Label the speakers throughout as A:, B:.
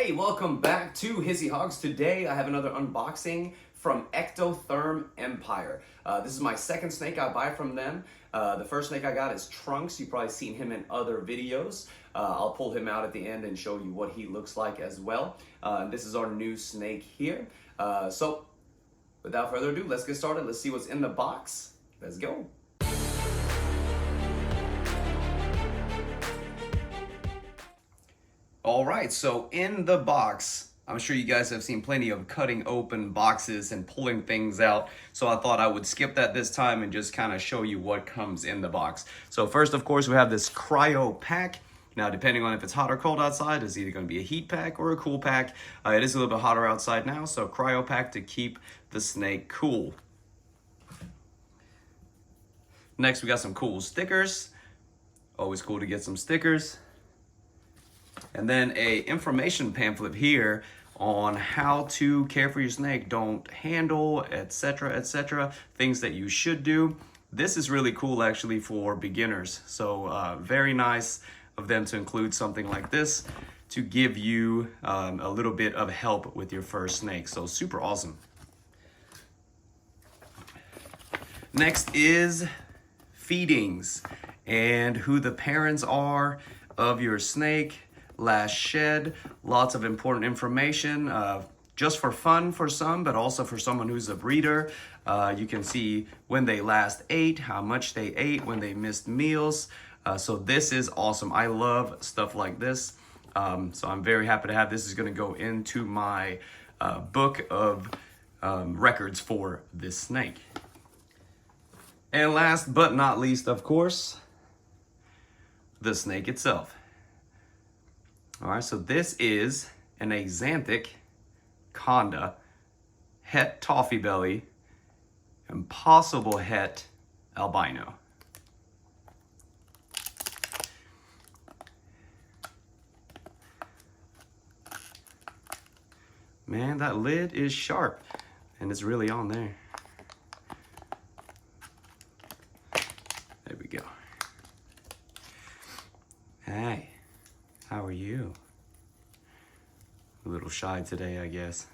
A: Hey, welcome back to Hizzy Hogs. Today I have another unboxing from Ectotherm Empire. This is my second snake I buy from them. The first snake I got is Trunks. You've probably seen him in other videos. I'll pull him out at the end and show you what he looks like as well. This is our new snake here. So without further ado, let's get started. Let's see what's in the box. Let's go. All right, so in the box, I'm sure you guys have seen plenty of cutting open boxes and pulling things out. So I thought I would skip that this time and just kind of show you what comes in the box. So first, of course, we have this cryo pack. Now, depending on if it's hot or cold outside, it's either going to be a heat pack or a cool pack. It is a little bit hotter outside now, so cryo pack to keep the snake cool. Next, we got some cool stickers. Always cool to get some stickers. And then a information pamphlet here on how to care for your snake, don't handle, etc., etc., things that you should do. This is really cool actually for beginners. So very nice of them to include something like this to give you a little bit of help with your first snake. So super awesome. Next is feedings and who the parents are of your snake. Last shed, lots of important information, just for fun for some, but also for someone who's a breeder. You can see when they last ate, how much they ate, when they missed meals. So this is awesome. I love stuff like this. So I'm very happy to have this. Is going to go into my book of records for this snake. And last but not least, of course, the snake itself. All right, so this is an Axanthic Conda Het Toffee Belly Impossible Het Albino. Man, that lid is sharp and it's really on there. There we go. Hey. How are you? A little shy today, I guess.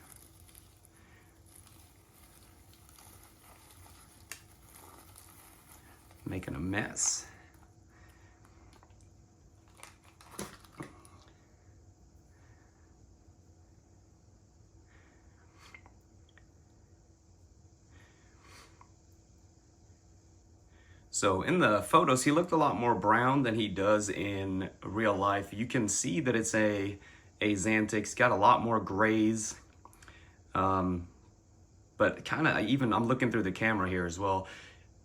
A: Making a mess. So in the photos, he looked a lot more brown than he does in real life. You can see that it's a Axanthic. It's got a lot more grays. But kind of even, I'm looking through the camera here as well.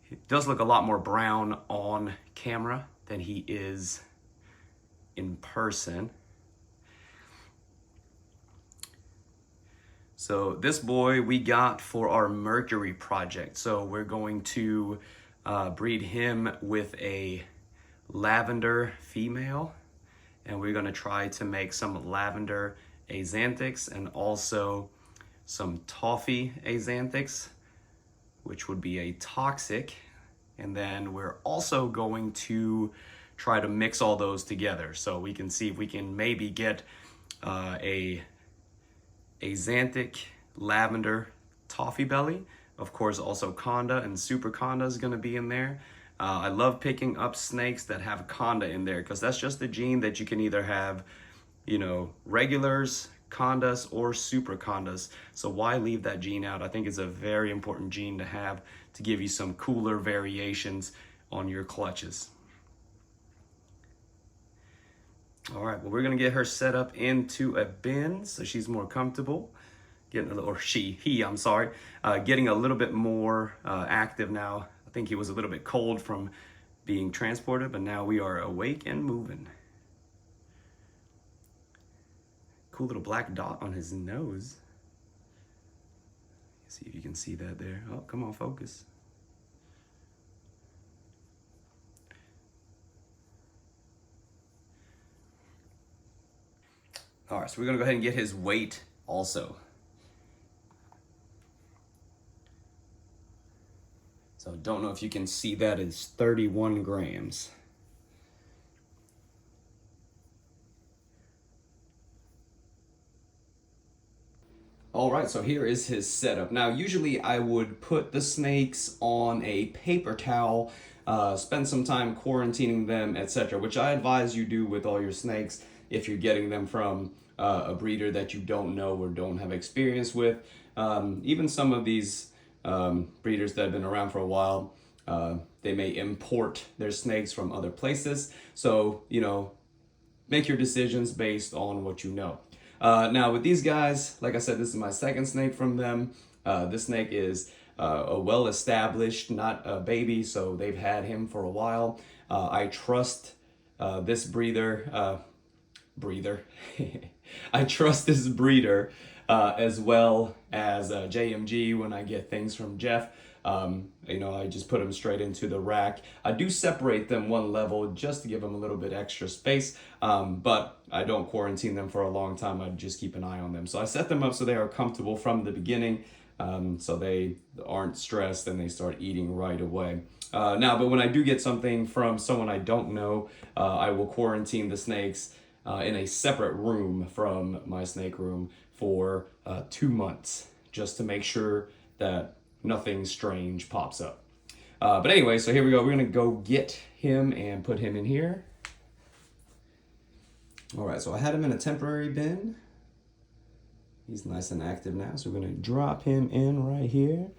A: It does look a lot more brown on camera than he is in person. So this boy we got for our Mercury project. So we're going to breed him with a lavender female, and we're going to try to make some lavender Axanthics and also some toffee Axanthics, which would be a toxic. And then we're also going to try to mix all those together so we can see if we can maybe get a Axanthic lavender toffee belly. Of course, also Conda and Super Conda is going to be in there. I love picking up snakes that have Conda in there because that's just the gene that you can either have, you know, regulars, Condas, or Super Condas. So why leave that gene out? I think it's a very important gene to have to give you some cooler variations on your clutches. All right, well, we're going to get her set up into a bin so she's more comfortable. Getting a little, or he, I'm sorry, getting a little bit more active now. I think he was a little bit cold from being transported, but now we are awake and moving. Cool little black dot on his nose. See if you can see that there. Oh, come on, focus. All right, so we're gonna go ahead and get his weight also. So don't know if you can see that, it's 31 grams. All right, so here is his setup. Now, usually I would put the snakes on a paper towel, spend some time quarantining them, etc., which I advise you do with all your snakes if you're getting them from a breeder that you don't know or don't have experience with. Even some of these breeders that have been around for a while, they may import their snakes from other places. So, make your decisions based on what you know. Now with these guys, like I said, this is my second snake from them. This snake is a well-established, not a baby, so they've had him for a while. I trust this breeder. I trust this breeder as well as JMG when I get things from Jeff. I just put them straight into the rack. I do separate them one level just to give them a little bit extra space, but I don't quarantine them for a long time. I just keep an eye on them. So I set them up so they are comfortable from the beginning, so they aren't stressed and they start eating right away. But when I do get something from someone I don't know, I will quarantine the snakes in a separate room from my snake room for 2 months, just to make sure that nothing strange pops up. But anyway, so here we go. We're gonna go get him and put him in here. All right, so I had him in a temporary bin. He's nice and active now, so we're gonna drop him in right here.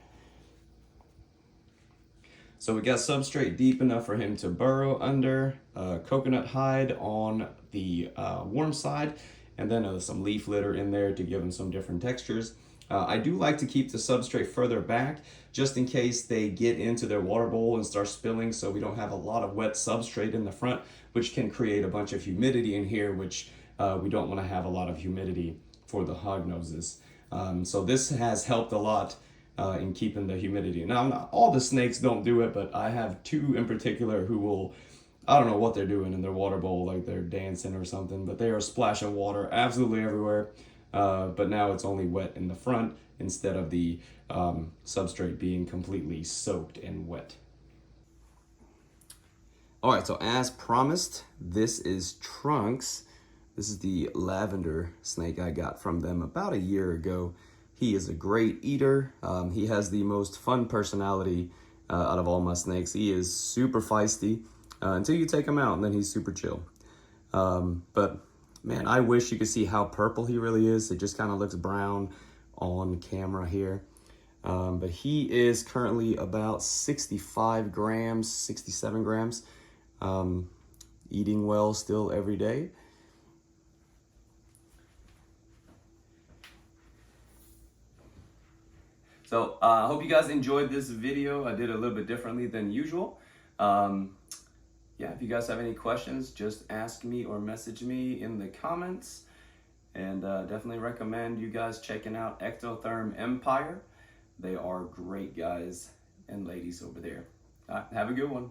A: So we got substrate deep enough for him to burrow under, coconut hide on the warm side, and then some leaf litter in there to give him some different textures. I do like to keep the substrate further back just in case they get into their water bowl and start spilling, so we don't have a lot of wet substrate in the front, which can create a bunch of humidity in here, which we don't want to have a lot of humidity for the hognoses. So this has helped a lot in keeping the humidity. Now, not all the snakes don't do it, but I have 2 in particular who will, I don't know what they're doing in their water bowl, like they're dancing or something, but they are splashing water absolutely everywhere. But now it's only wet in the front instead of the substrate being completely soaked and wet. All right, so as promised, this is Trunks. This is the lavender snake I got from them about a year ago. He is a great eater. He has the most fun personality out of all my snakes. He is super feisty until you take him out, and then he's super chill. But man, I wish you could see how purple he really is. It just kind of looks brown on camera here. But he is currently about 65 grams, 67 grams. Eating well still every day. So I hope you guys enjoyed this video. I did a little bit differently than usual. Yeah, if you guys have any questions, just ask me or message me in the comments. And definitely recommend you guys checking out Ectotherm Empire. They are great guys and ladies over there. Have a good one.